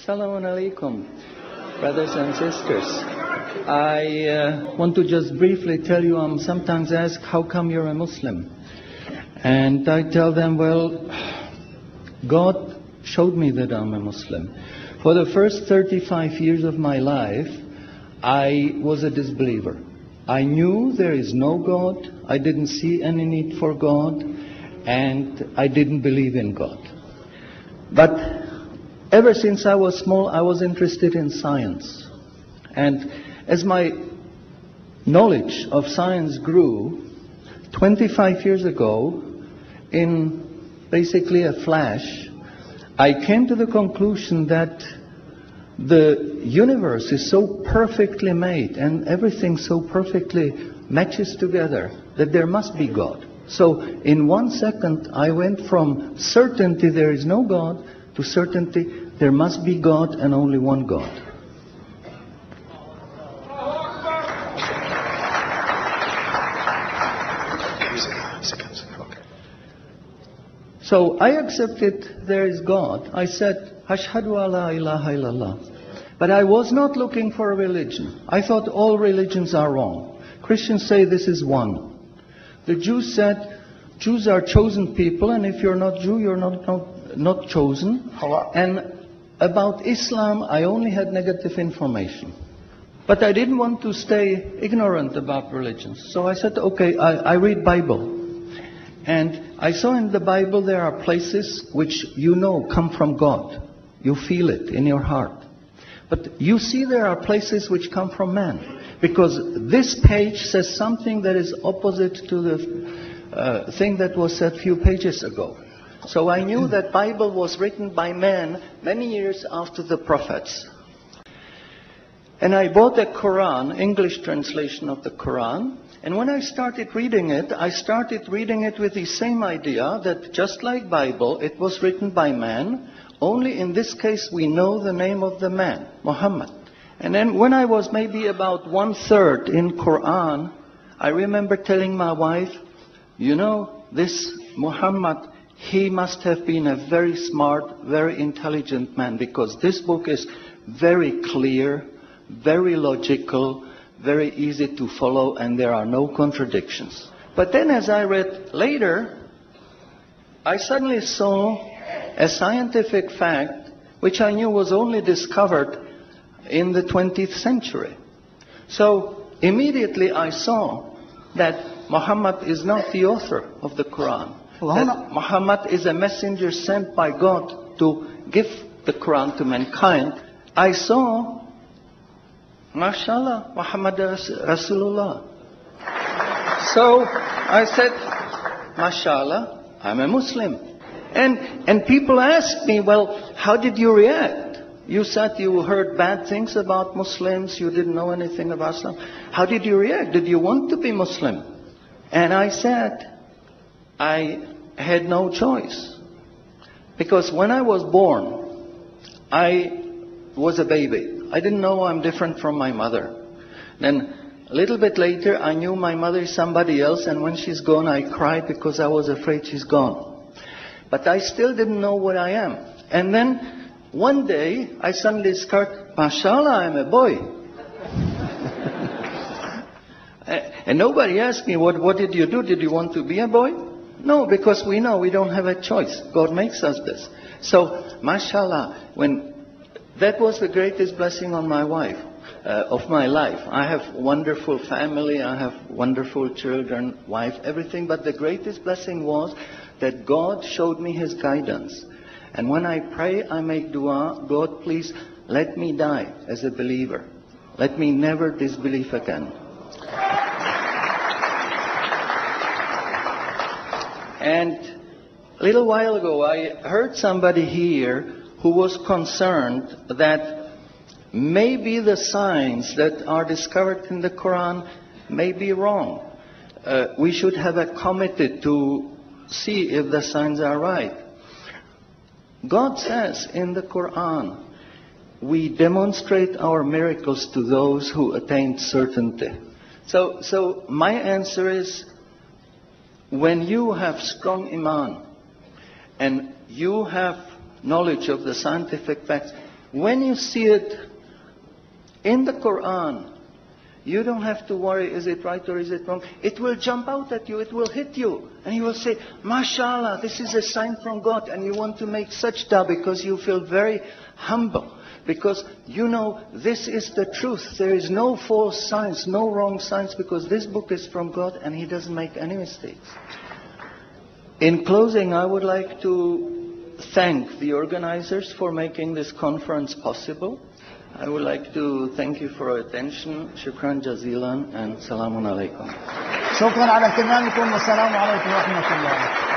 Assalamu alaikum, brothers and sisters. I want to just briefly tell you, I'm sometimes asked, how come you're a Muslim? And I tell them, well, God showed me that I'm a Muslim. For the first 35 years of my life, I was a disbeliever. I knew there is no God, I didn't see any need for God, and I didn't believe in God. But ever since I was small, I was interested in science. And as my knowledge of science grew, 25 years ago, in basically a flash, I came to the conclusion that the universe is so perfectly made and everything so perfectly matches together that there must be God. So in 1 second, I went from certainty there is no God to certainty there must be God and only one God. So I accepted there is God. I said, Ashhadu alla ilaha illallah. But I was not looking for a religion. I thought all religions are wrong. Christians say this is one. The Jews said, Jews are chosen people, and if you're not Jew, you're not chosen. And about Islam, I only had negative information. But I didn't want to stay ignorant about religions. So I said, okay, I read Bible. And I saw in the Bible there are places which you know come from God. You feel it in your heart. But you see there are places which come from man. Because this page says something that is opposite to the thing that was said a few pages ago. So I knew that Bible was written by man many years after the prophets. And I bought a Quran, English translation of the Quran. And when I started reading it with the same idea that just like Bible, it was written by man. Only in this case we know the name of the man, Muhammad. And then when I was maybe about 1/3 in Quran, I remember telling my wife, you know, this Muhammad, he must have been a very smart, very intelligent man, because this book is very clear, very logical, very easy to follow, and there are no contradictions. But then as I read later, I suddenly saw a scientific fact which I knew was only discovered in the 20th century. So immediately I saw that Muhammad is not the author of the Quran. That Muhammad is a messenger sent by God to give the Quran to mankind. I saw, mashallah, Muhammad Rasulullah. So I said, mashallah, I'm a Muslim. And people asked me, well, how did you react? You said you heard bad things about Muslims, you didn't know anything about Islam. How did you react? Did you want to be Muslim? And I said, I had no choice. Because when I was born, I was a baby. I didn't know I'm different from my mother. Then a little bit later, I knew my mother is somebody else, and when she's gone, I cried because I was afraid she's gone. But I still didn't know what I am. And then one day, I suddenly discovered, mashallah, I'm a boy. And nobody asked me, what did you do? Did you want to be a boy? No, because we know we don't have a choice. God makes us this. So, mashallah, that was the greatest blessing on my wife, of my life. I have wonderful family, I have wonderful children, wife, everything. But the greatest blessing was that God showed me His guidance. And when I pray, I make dua, God, please let me die as a believer. Let me never disbelieve again. And a little while ago, I heard somebody here who was concerned that maybe the signs that are discovered in the Quran may be wrong. We should have a committee to see if the signs are right. God says in the Quran, we demonstrate our miracles to those who attained certainty. So my answer is, when you have strong iman and you have knowledge of the scientific facts, When you see it in the Quran, you don't have to worry, is it right or is it wrong? It will jump out at you, it will hit you. And you will say, MashaAllah, this is a sign from God. And you want to make sajda because you feel very humble. Because you know this is the truth. There is no false science, no wrong science, because this book is from God and He doesn't make any mistakes. In closing, I would like to thank the organizers for making this conference possible. I would like to thank you for your attention. Shukran jazilan and salamun alaikum. شكرا على اهتمامكم والسلام عليكم ورحمة الله.